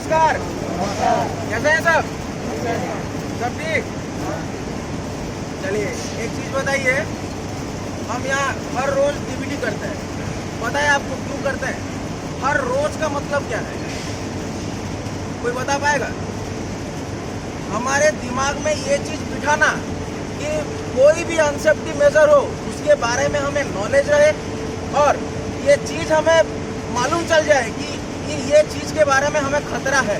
नमस्कार। कैसे हैं सब? सब ठीक? चलिए एक चीज बताइए, हम यहाँ हर रोज डीवीडी करते हैं, पता है आपको क्यों करते हैं? हर रोज का मतलब क्या है, कोई बता पाएगा? हमारे दिमाग में ये चीज बिठाना कि कोई भी अनसेफ्टी मेजर हो उसके बारे में हमें नॉलेज रहे और ये चीज हमें मालूम चल जाए कि ये चीज के बारे में हमें खतरा है,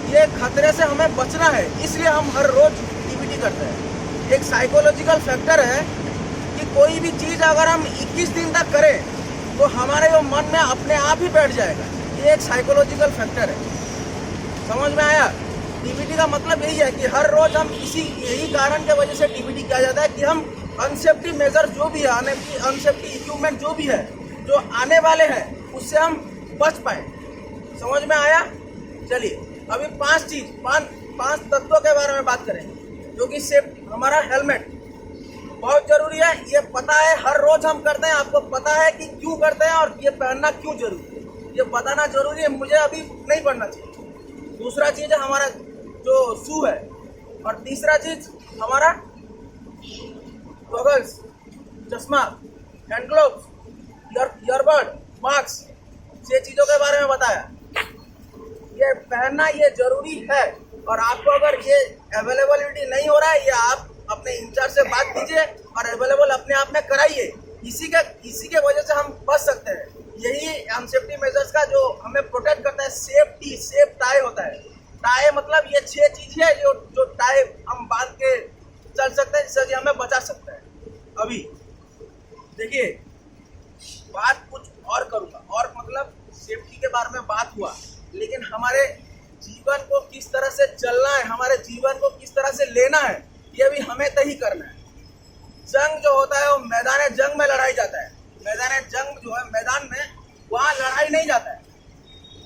ये खतरे से हमें बचना है, इसलिए हम हर रोज डीवीडी करते हैं। एक साइकोलॉजिकल फैक्टर है कि कोई भी चीज अगर हम 21 दिन तक करें तो हमारे वो मन में अपने आप ही बैठ जाएगा। ये एक साइकोलॉजिकल फैक्टर है, समझ में आया? डीवीडी का मतलब यही है कि हर रोज हम यही कारण के वजह से डीवीडी किया जाता है कि हम अनसेफ्टी मेजर जो भी है, अनसेफ्टी इक्विपमेंट जो भी है, जो आने वाले हैं, उससे हम बच पाए। समझ में आया? चलिए अभी पांच तत्वों के बारे में बात करें जो कि सेफ्टी। हमारा हेलमेट बहुत जरूरी है, ये पता है, हर रोज हम करते हैं, आपको पता है कि क्यों करते हैं और ये पहनना क्यों जरूरी है, ये बताना जरूरी है, मुझे अभी नहीं पढ़ना चाहिए। दूसरा चीज है हमारा जो शू है, और तीसरा चीज हमारा गॉगल्स, चश्मा, हैंड ग्लोव्स, ईयरबड, मास्क, ये चीजों के बारे में बताया। ये पहनना ये जरूरी है, और आपको अगर ये अवेलेबिलिटी नहीं हो रहा है, ये आप अपने इंचार्ज से बात कीजिए और अवेलेबल अपने आप में कराइए। इसी के वजह से हम बच सकते हैं। यही अनसेफ्टी मेजर्स का जो हमें प्रोटेक्ट करता है, सेफ टाई होता है। टाई मतलब ये 6 चीज है जो टाई हम बांध के चल सकते हैं, जिससे हमें बचा सकता है। अभी देखिए बात कुछ और करूंगा, और मतलब सेफ्टी के बारे में बात हुआ, लेकिन हमारे जीवन को किस तरह से चलना है, हमारे जीवन को किस तरह से लेना है, ये भी हमें तय करना है। जंग जो होता है वो मैदान जंग में लड़ाई जाता है। मैदान जंग जो है, मैदान में वहाँ लड़ाई नहीं जाता है।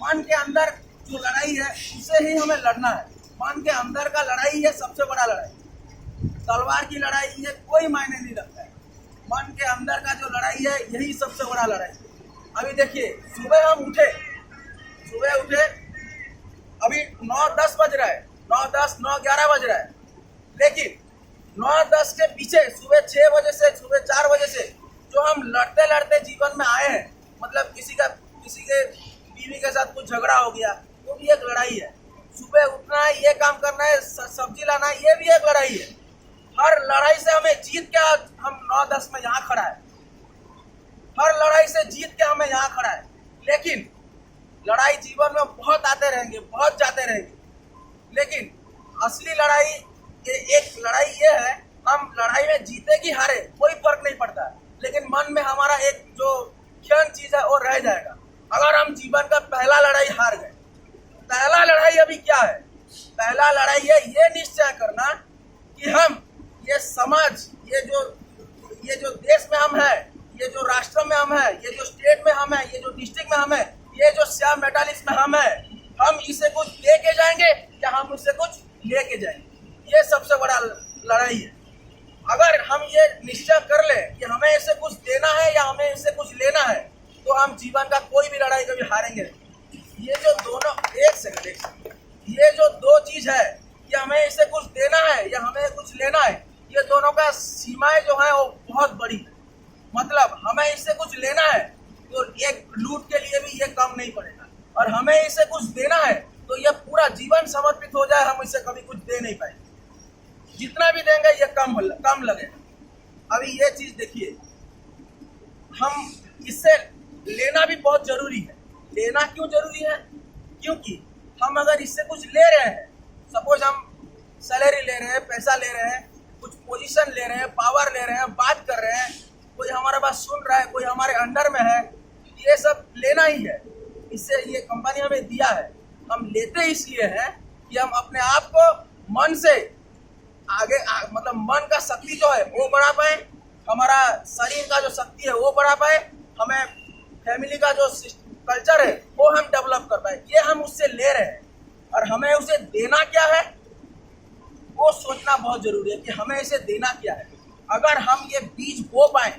मन के अंदर जो लड़ाई है उसे ही हमें लड़ना है। मन के अंदर का लड़ाई है सबसे बड़ा लड़ाई। तलवार की लड़ाई ये कोई मायने नहीं रखता है। मन के अंदर का जो लड़ाई है यही सबसे बड़ा लड़ाई है। अभी देखिए सुबह हम उठे, अभी 9-10 बज रहा है, 9-10, 9-11 बज रहा है, लेकिन 9-10 के पीछे सुबह 6 बजे से, सुबह 4 बजे से जो हम लड़ते लड़ते जीवन में आए हैं, मतलब किसी के बीवी के साथ कुछ झगड़ा हो गया, वो भी एक लड़ाई है। सुबह उठना है, ये काम करना है, सब्जी लाना है, ये भी एक लड़ाई है। हर लड़ाई से हमें जीत के हम 9-10 में यहाँ खड़ा है। हर लड़ाई से जीत के हमें यहाँ खड़ा है, लेकिन लड़ाई जीवन में बहुत आते रहेंगे, बहुत जाते रहेंगे, लेकिन असली लड़ाई एक लड़ाई ये है, हम लड़ाई में जीते कि हारे कोई फर्क नहीं पड़ता, लेकिन मन में हमारा एक जो क्षण चीज है वो रह जाएगा। अगर हम जीवन का पहला लड़ाई हार गए, पहला लड़ाई अभी क्या है? पहला लड़ाई है ये निश्चय करना कि हम ये समाज, ये जो देश में हम है, ये जो राष्ट्र में हम है, ये जो स्टेट में हम है, ये जो डिस्ट्रिक्ट में हम है, ये जो श्याम मेटालिक्स में हम है, हम इसे कुछ दे के जाएंगे या हम उससे कुछ लेके जाएंगे। ये सबसे बड़ा लड़ाई है। अगर हम ये निश्चय कर ले कि हमें इसे कुछ देना है या हमें इसे कुछ लेना है, तो हम जीवन का कोई भी लड़ाई कभी हारेंगे। ये जो दोनों, एक सेकंड, ये जो दो चीज है कि हमें इसे कुछ देना है या हमें कुछ लेना है, ये दोनों का सीमाएं जो है वो बहुत बड़ी है। मतलब हमें इससे कुछ लेना है तो एक लूट के लिए भी ये कम नहीं पड़ेगा, और हमें इसे कुछ देना है तो ये पूरा जीवन समर्पित हो जाए, हम इसे कभी कुछ दे नहीं पाएंगे। जितना भी देंगे ये कम लगेगा। अभी ये चीज देखिए, हम इससे लेना भी बहुत जरूरी है। लेना क्यों जरूरी है? क्योंकि हम अगर इससे कुछ ले रहे हैं, सपोज हम सैलरी ले रहे हैं, पैसा ले रहे हैं, कुछ पोजीशन ले रहे हैं, पावर ले रहे हैं, बात कर रहे हैं, कोई हमारे पास सुन रहा है, कोई हमारे अंडर में है, ये सब लेना ही है। इससे ये कंपनी हमें दिया है, हम लेते इसलिए हैं कि हम अपने आप को मन से मतलब मन का शक्ति जो है वो बढ़ा पाए, हमारा शरीर का जो शक्ति है वो बढ़ा पाए, हमें फैमिली का जो कल्चर है वो हम डेवलप कर पाए। ये हम उससे ले रहे हैं, और हमें उसे देना क्या है वो सोचना बहुत जरूरी है कि हमें इसे देना क्या है। अगर हम ये बीज बो पाए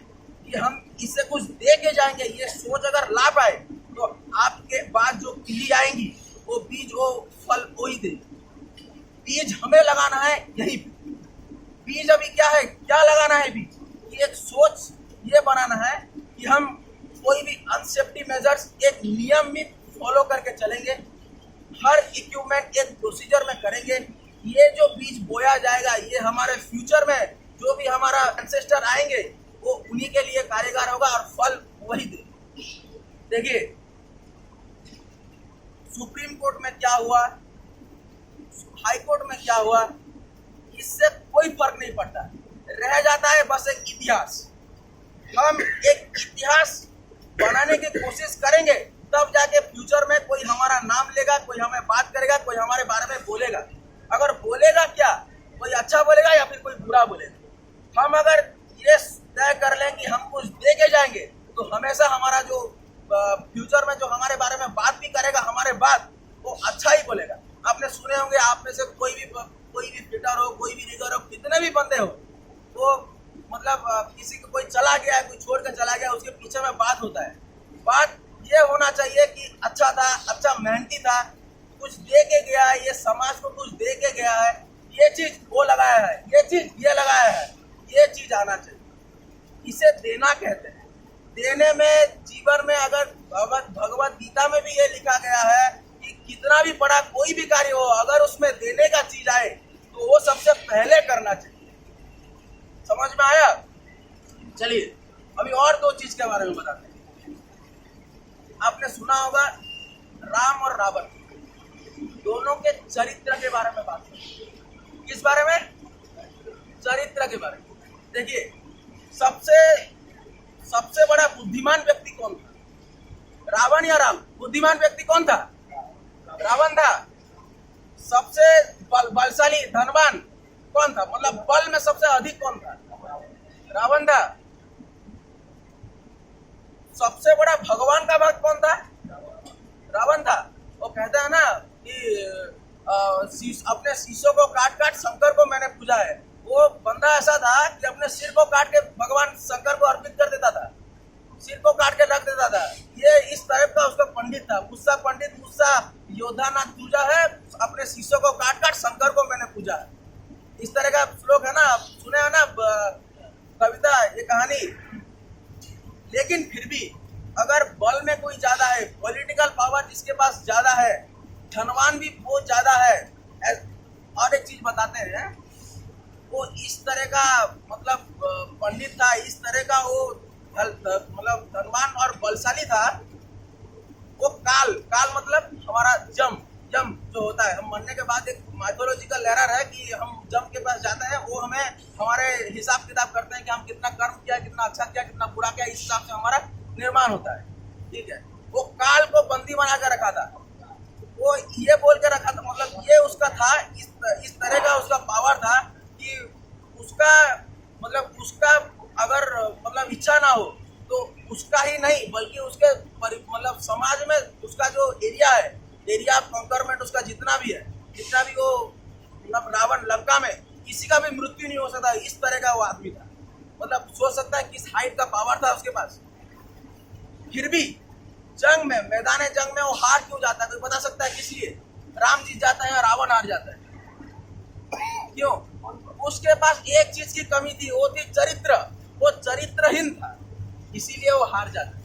कि हम इससे कुछ दे के जाएंगे, ये सोच अगर ला पाए, तो आपके बाद जो पीढ़ी आएंगी वो बीज वो फल वही दे। बीज हमें लगाना है यही बीज। अभी क्या है, क्या लगाना है बीज, कि एक सोच ये बनाना है कि हम कोई भी अनसेफ्टी मेजर्स एक नियमित फॉलो करके चलेंगे, हर इक्विपमेंट एक प्रोसीजर में करेंगे। ये जो बीज बोया जाएगा ये हमारे फ्यूचर में जो भी हमारा एंसेस्टर आएंगे वो उन्हीं के लिए कारीगर होगा और फल वही दे। देखिए सुप्रीम कोर्ट में क्या हुआ, हाई कोर्ट में क्या हुआ, इससे कोई फर्क नहीं पड़ता, रह जाता है बस एक इतिहास। हम एक इतिहास बनाने की कोशिश करेंगे तब जाके फ्यूचर में कोई हमारा नाम लेगा, कोई हमें बात करेगा, कोई हमारे बारे में बोलेगा। अगर बोलेगा क्या, कोई अच्छा बोलेगा या फिर कोई बुरा बोलेगा। हम अगर ये तय कर लें कि हम कुछ दे के जाएंगे तो हमेशा हमारा जो फ्यूचर में जो हमारे बारे में बात भी करेगा हमारे बात वो अच्छा ही बोलेगा। आपने सुने होंगे, आप में से कोई भी फिटर हो, कोई भी रिगर हो, कितने भी बंदे हो, वो मतलब किसी को कोई चला गया है, कोई छोड़ के चला गया, उसके पीछे में बात होता है। बात ये होना चाहिए कि अच्छा था, अच्छा मेहनती था, कुछ दे के गया है, ये समाज को कुछ दे के गया है, ये चीज वो लगाया है, ये चीज ये लगाया है, ये चीज आना चाहिए। इसे देना कहते हैं। देने में जीवन में अगर भगवत गीता में भी ये लिखा गया है कि कितना भी बड़ा कोई भी कार्य हो, अगर उसमें देने का चीज आए तो वो सबसे पहले करना चाहिए। समझ में आया? चलिए अभी और दो चीज के बारे में बताते हैं। आपने सुना होगा राम और रावण दोनों के चरित्र के बारे में बात करें। किस बारे में? चरित्र के बारे में। देखिए सबसे बड़ा बुद्धिमान व्यक्ति कौन था, रावण या राम? बुद्धिमान व्यक्ति कौन था? रावण था। सबसे बलशाली धनवान कौन था, मतलब बल में सबसे अधिक कौन था? रावण था। सबसे बड़ा भगवान का भक्त कौन था? रावण था। वो कहता है ना कि अपने शीशों को काट काट शंकर को मैंने पूजा है। वो बंदा ऐसा था कि अपने सिर को काट के भगवान शंकर को अर्पित कर देता था, सिर को काट के रख देता था। ये इस टाइप का उसका पंडित था। मुस्सा पंडित, मुस्सा योद्धा ना पूजा है, अपने शीशों को काट काट शंकर को मैंने पूजा है। इस तरह का श्लोक है ना, सुने हो ना कविता, ये कहानी। लेकिन फिर भी अगर बल में कोई ज्यादा है, पॉलिटिकल पावर जिसके पास ज्यादा है, धनवान भी बहुत ज्यादा है, और एक चीज बताते हैं, वो इस तरह का मतलब पंडित था, इस तरह का वो मतलब धनवान और बलशाली था। वो काल मतलब हमारा जम जो होता है, हम मरने के बाद एक माइथोलॉजिकल लहर है कि हम जम के पास जाते हैं, वो हमें हमारे हिसाब किताब करते हैं कि हम कितना कर्म किया, कितना अच्छा किया, कितना बुरा किया, इस हिसाब से हमारा निर्माण होता है। ठीक है, वो काल को बंदी बना के रखा था। वो ये बोल के रखा था, मतलब ये उसका था, इस तरह का उसका पावर था कि उसका अगर मतलब इच्छा ना हो तो उसका ही नहीं बल्कि उसके मतलब समाज में उसका जो एरिया ऑफ कॉन्करमेंट उसका जितना भी वो मतलब रावण लंका में किसी का भी मृत्यु नहीं हो सकता, इस तरह का वो आदमी था। मतलब सोच सकता है किस हाइट का पावर था उसके पास। फिर भी मैदान जंग में वो हार क्यों जाता है, कोई बता सकता है किस लिए? राम जीत जाता है और रावण हार जाता है, क्यों? उसके पास एक चीज की कमी थी, वो थी चरित्र। वो चरित्रहीन था, इसीलिए वो हार जाता है।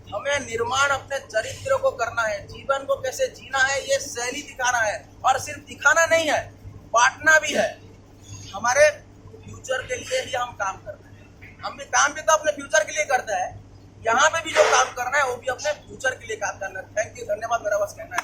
हमें निर्माण अपने चरित्र को करना है, जीवन को कैसे जीना है ये शैली दिखाना है, और सिर्फ दिखाना नहीं है, बांटना भी है। हमारे फ्यूचर के लिए ही हम काम करते हैं। हम भी काम भी तो अपने फ्यूचर के लिए करते हैं, यहाँ पे भी जो काम करना है वो भी अपने फ्यूचर के लिए काम करना है। थैंक यू, धन्यवाद, मेरा बस कहना है।